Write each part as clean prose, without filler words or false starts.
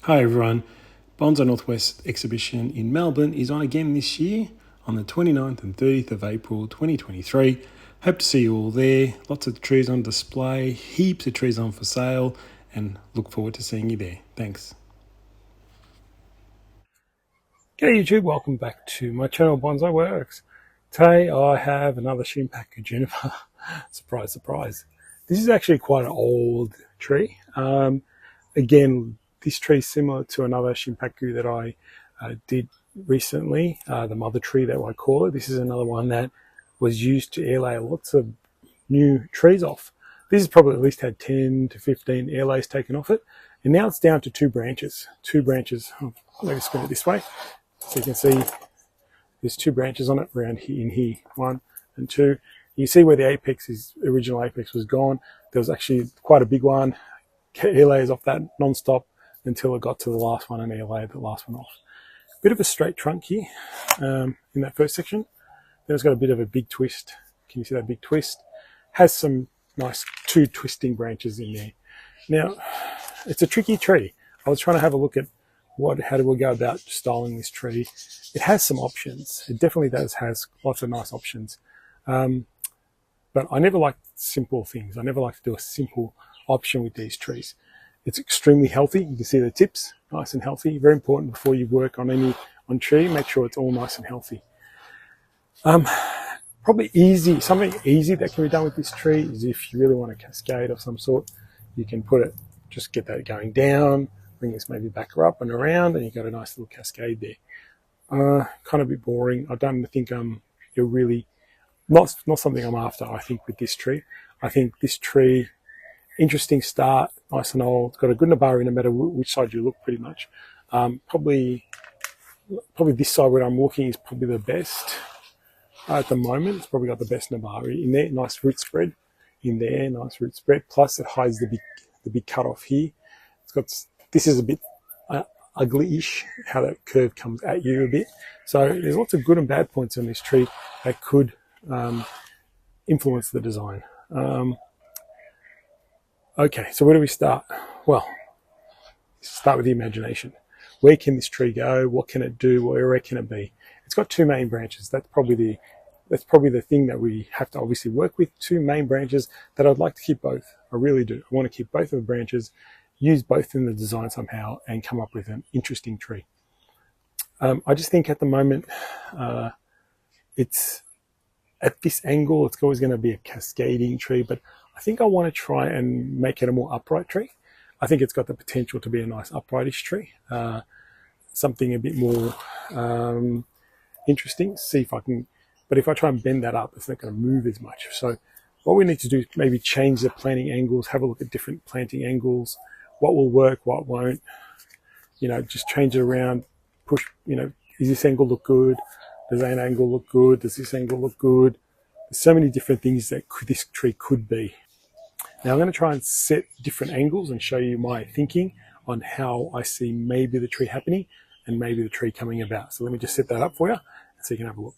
Hi everyone, Bonsai Northwest exhibition in Melbourne is on again this year on the 29th and 30th of April 2023. Hope to see you all there. Lots of trees on display, heaps of trees on for sale, and look forward to seeing you there. Thanks. G'day YouTube, welcome back to my channel Bonsai Works. Today I have another Shimpaku Juniper. Surprise, surprise. This is actually quite an old tree. Again, this tree is similar to another Shimpaku that I did recently, the mother tree that I call it. This is another one that was used to airlay lots of new trees off. This has probably at least had 10 to 15 airlays taken off it. And now it's down to two branches. Let me spin it this way. So you can see there's two branches on it around here, in here, 1 and 2. You see where the original apex was gone. There was actually quite a big one. Airlays off that non-stop until it got to the last one and airlaid the last one off. Bit of a straight trunk here in that first section. Then it's got a bit of a big twist. Can you see that big twist? Has some nice two twisting branches in there. Now, it's a tricky tree. I was trying to have a look at how do we go about styling this tree. It has some options. It definitely has lots of nice options. But I never like simple things. I never like to do a simple option with these trees. It's extremely healthy. You can see the tips, nice and healthy. Very important before you work on tree, make sure it's all nice and healthy. Probably something easy that can be done with this tree is if you really want a cascade of some sort, you can just get that going down, bring this maybe back up and around, and you've got a nice little cascade there. Kind of a bit boring. I don't think you're really, not something I'm after, I think, with this tree. I think this tree, interesting start, nice and old. It's got a good nabari no matter which side you look, pretty much. Probably this side where I'm looking is probably the best at the moment. It's probably got the best nabari in there. Nice root spread in there, nice root spread. Plus it hides the big cut off here. This is a bit ugly-ish, how that curve comes at you a bit. So there's lots of good and bad points on this tree that could influence the design. Okay, so where do we start? Well, start with the imagination. Where can this tree go? What can it do? Where can it be? It's got two main branches. That's probably the thing that we have to obviously work with. Two main branches that I'd like to keep both. I really do. I want to keep both of the branches, use both in the design somehow, and come up with an interesting tree. I just think at the moment, it's at this angle, it's always going to be a cascading tree, but I think I want to try and make it a more upright tree. I think it's got the potential to be a nice uprightish tree, something a bit more interesting. See if I can, but if I try and bend that up, it's not going to move as much. So what we need to do is maybe change the planting angles, have a look at different planting angles, what will work, what won't, just change it around, push, does this angle look good? Does that angle look good? Does this angle look good? There's so many different things that this tree could be. Now I'm going to try and set different angles and show you my thinking on how I see maybe the tree happening and maybe the tree coming about. So let me just set that up for you so you can have a look.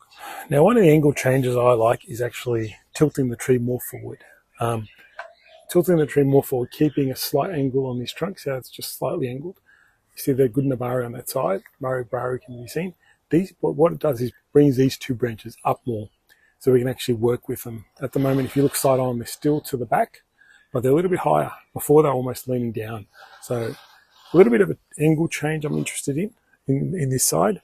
Now one of the angle changes I like is actually tilting the tree more forward. Keeping a slight angle on this trunk, so it's just slightly angled. You see the good nabari on that side, nabari can be seen. What it does is brings these two branches up more, so we can actually work with them. At the moment, if you look side on, they're still to the back, but they're a little bit higher. Before they're almost leaning down. So a little bit of an angle change I'm interested in this side.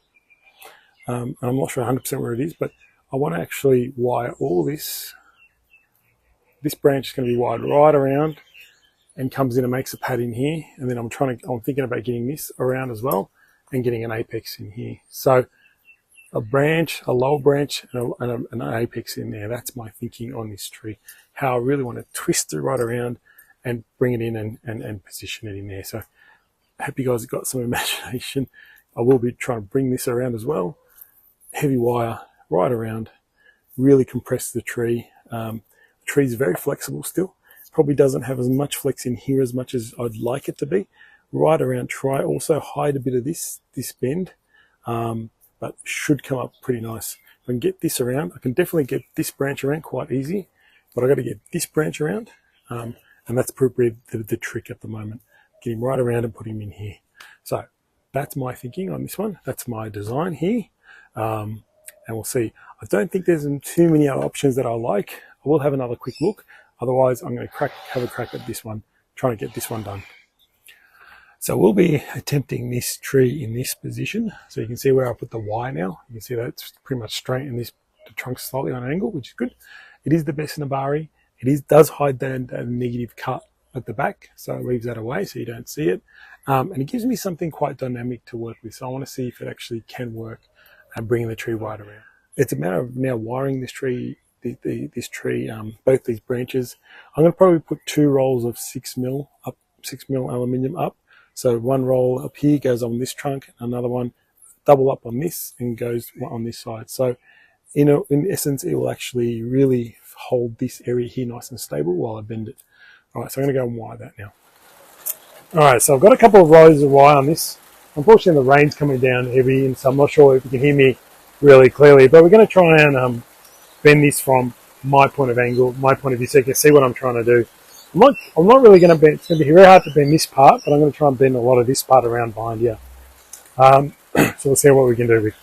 And I'm not sure 100% where it is, but I want to actually wire all this. This branch is going to be wired right around and comes in and makes a pad in here. And then I'm thinking about getting this around as well and getting an apex in here. So a lower branch, and an apex in there. That's my thinking on this tree. How I really want to twist it right around and bring it in and position it in there. So I hope you guys have got some imagination. I will be trying to bring this around as well. Heavy wire right around, really compress the tree. The tree is very flexible still. Probably doesn't have as much flex in here as much as I'd like it to be. Right around, try also hide a bit of this bend, but should come up pretty nice. If I can get this around, I can definitely get this branch around quite easy, but I got to get this branch around, and that's probably the trick at the moment. Get him right around and put him in here. So that's my thinking on this one. That's my design here. And we'll see. I don't think there's too many other options that I like. I will have another quick look. Otherwise, I'm going to have a crack at this one, trying to get this one done. So we'll be attempting this tree in this position. So you can see where I put the Y now. You can see that it's pretty much straight, and the trunk's slightly on an angle, which is good. It is the best Nabari. It does hide that negative cut at the back, so it leaves that away so you don't see it. And it gives me something quite dynamic to work with. So I want to see if it actually can work and bring the tree right around. It's a matter of now wiring this tree, both these branches. I'm going to probably put 2 rolls of 6mm aluminium up. So one roll up here goes on this trunk, another one double up on this and goes on this side. So in essence, it will actually really hold this area here nice and stable while I bend it. All right, so I'm going to go and wire that now. All right, so I've got a couple of rows of wire on this. Unfortunately, the rain's coming down heavy, and so I'm not sure if you can hear me really clearly, but we're going to try and bend this from my point of view, so you can see what I'm trying to do. I'm not really going to bend. It's going to be very hard to bend this part, but I'm going to try and bend a lot of this part around behind here. So we'll see what we can do with.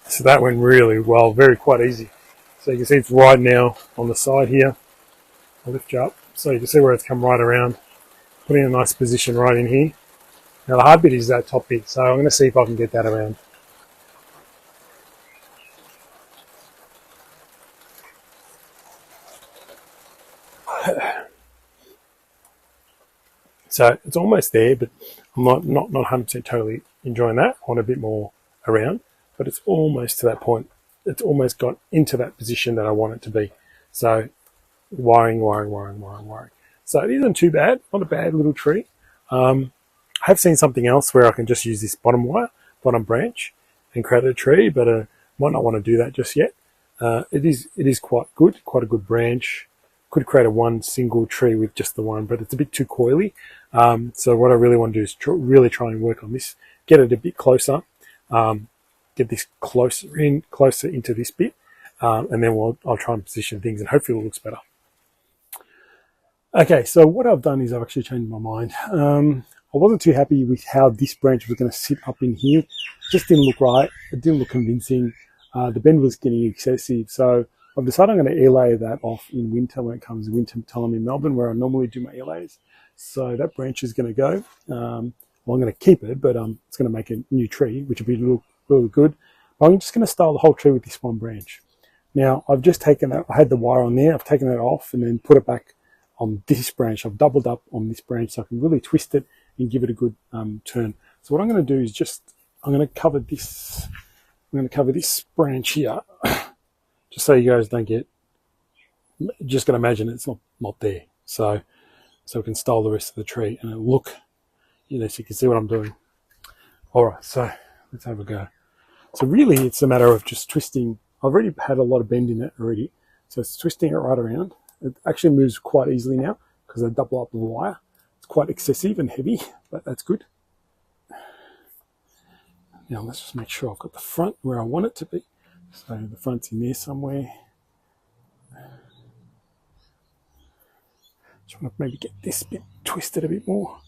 So that went really well, quite easy. So you can see it's right now on the side here. I'll lift you up so you can see where it's come right around, putting a nice position right in here. Now the hard bit is that top bit, so I'm going to see if I can get that around. So it's almost there, but I'm not 100% totally enjoying that. I want a bit more around, but it's almost to that point. It's almost got into that position that I want it to be. So wiring. So it isn't too bad, not a bad little tree. I have seen something else where I can just use this bottom branch, and create a tree, but might not want to do that just yet. It is quite a good branch. Could create a one single tree with just the one, but it's a bit too coily. So what I really want to do is really try and work on this, get it a bit closer, get this closer into this bit, and then I'll try and position things, and hopefully it looks better. Okay, so what I've done is I've actually changed my mind. I wasn't too happy with how this branch was going to sit up in here. It just didn't look right. It didn't look convincing. The bend was getting excessive, so I've decided I'm going to airlay that off in winter when it comes to winter time in Melbourne, where I normally do my airlays. So that branch is going to go. I'm going to keep it, but it's going to make a new tree, which will be really good. I'm just going to style the whole tree with this one branch. Now, I've just taken that. I had the wire on there. I've taken that off and then put it back on this branch. I've doubled up on this branch so I can really twist it and give it a good turn. So what I'm going to do is I'm going to cover this. I'm going to cover this branch here. Just so you guys don't get, just going to imagine it's not there. So we can style the rest of the tree and it'll look, so you can see what I'm doing. All right, so let's have a go. So really it's a matter of just twisting. I've already had a lot of bend in it already. So it's twisting it right around. It actually moves quite easily now because I double up the wire. It's quite excessive and heavy, but that's good. Now let's just make sure I've got the front where I want it to be. So the front's in there somewhere. Just want to maybe get this bit twisted a bit more.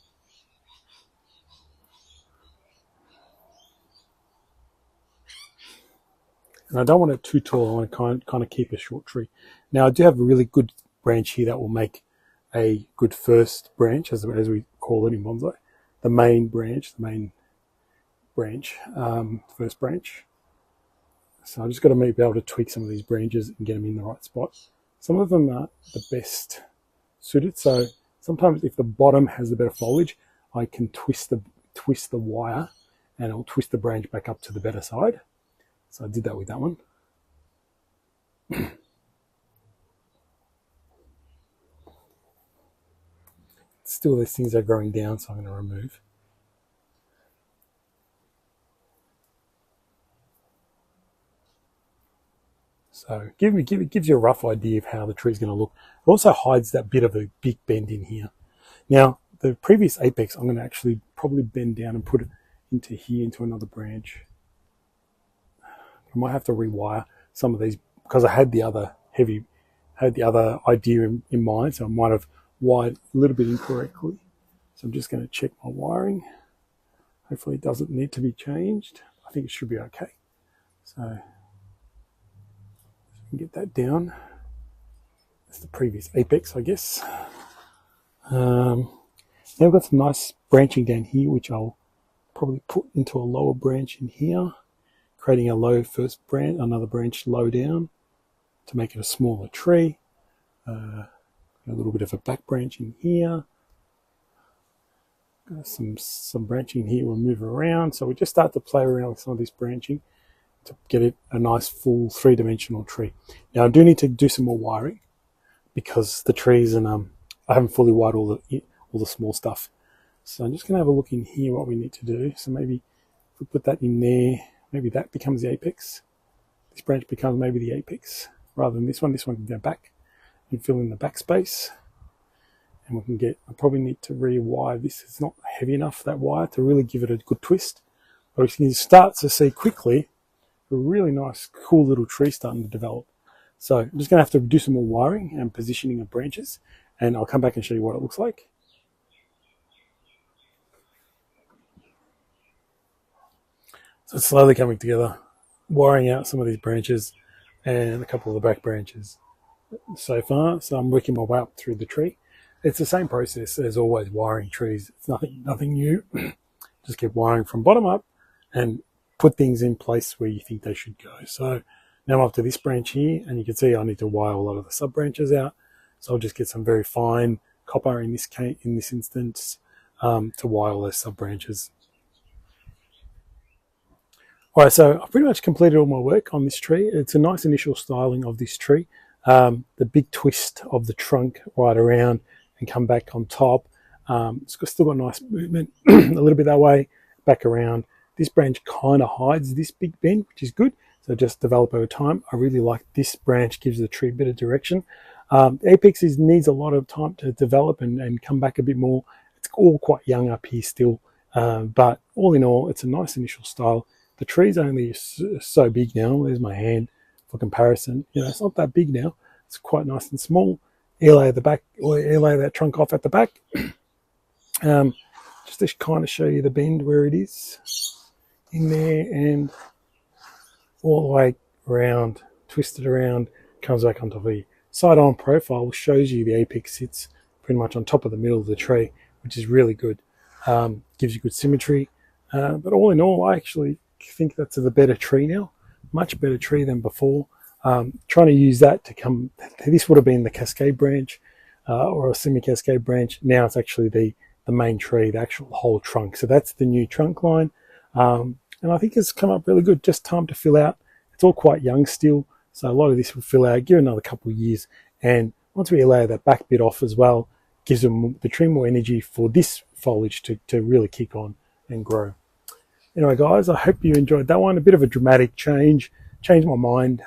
And I don't want it too tall. I want to kind of keep a short tree. Now I do have a really good branch here that will make a good first branch, as we call it in bonsai. The main branch, first branch. So I just got to be able to tweak some of these branches and get them in the right spot. Some of them aren't the best suited. So sometimes if the bottom has the better foliage, I can twist the wire and I'll twist the branch back up to the better side. So I did that with that one. Still, these things are growing down, so I'm going to remove. So it gives you a rough idea of how the tree's going to look. It also hides that bit of a big bend in here. Now, the previous apex, I'm going to actually probably bend down and put it into here, into another branch. I might have to rewire some of these because I had the other idea in mind, so I might have wired a little bit incorrectly. So I'm just going to check my wiring. Hopefully it doesn't need to be changed. I think it should be okay. So get that down. That's the previous apex, I guess. Now we've got some nice branching down here, which I'll probably put into a lower branch in here, creating a low first branch, another branch low down to make it a smaller tree. A little bit of a back branch in here. Some branching here we'll move around. So we just start to play around with some of this branching to get it a nice full three-dimensional tree. Now I do need to do some more wiring because the trees and I haven't fully wired all the small stuff. So I'm just going to have a look in here what we need to do. So maybe if we put that in there, maybe that becomes the apex. This branch becomes maybe the apex rather than this one. This one can go back and fill in the back space. And we can get, I probably need to rewire this. It's not heavy enough, that wire, to really give it a good twist. But we can start to see quickly a really nice, cool little tree starting to develop. So I'm just going to have to do some more wiring and positioning of branches, and I'll come back and show you what it looks like. So it's slowly coming together, wiring out some of these branches and a couple of the back branches so far. So I'm working my way up through the tree. It's the same process as always wiring trees. It's nothing new. Just keep wiring from bottom up and put things in place where you think they should go. So now I'm up to this branch here, and you can see I need to wire a lot of the sub branches out. So I'll just get some very fine copper in this instance to wire all those sub branches. All right, so I've pretty much completed all my work on this tree. It's a nice initial styling of this tree. The big twist of the trunk right around and come back on top. It's still got nice movement, a little bit that way, back around. This branch kind of hides this big bend, which is good. So just develop over time. I really like this branch, gives the tree a bit of direction. The apex needs a lot of time to develop and come back a bit more. It's all quite young up here still, but all in all, it's a nice initial style. The tree's only so big now. There's my hand for comparison. You know, it's not that big now. It's quite nice and small. Airlay the back, or airlay that trunk off at the back. Just to kind of show you the bend where it is in there, and all the way around, twisted around, comes back onto the side-on profile, shows you the apex sits pretty much on top of the middle of the tree, which is really good. Gives you good symmetry. But all in all, I actually think that's a better tree now, much better tree than before. Trying to use that to come, this would have been the cascade branch or a semi-cascade branch. Now it's actually the main tree, the actual whole trunk. So that's the new trunk line. And I think it's come up really good, just time to fill out. It's all quite young still, so a lot of this will fill out, give it another couple of years. And once we allow that back bit off as well, gives them the tree more energy for this foliage to really kick on and grow. Anyway, guys, I hope you enjoyed that one. A bit of a dramatic change. Changed my mind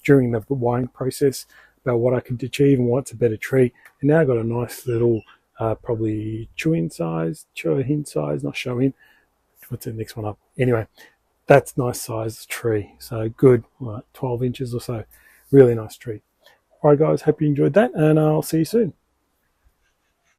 during the wiring process about what I could achieve and what's a better tree. And now I've got a nice little, probably show-in size, not show-in. What's the next one up? Anyway, that's nice size tree. So good, like 12 inches or so. Really nice tree. All right, guys, hope you enjoyed that, and I'll see you soon.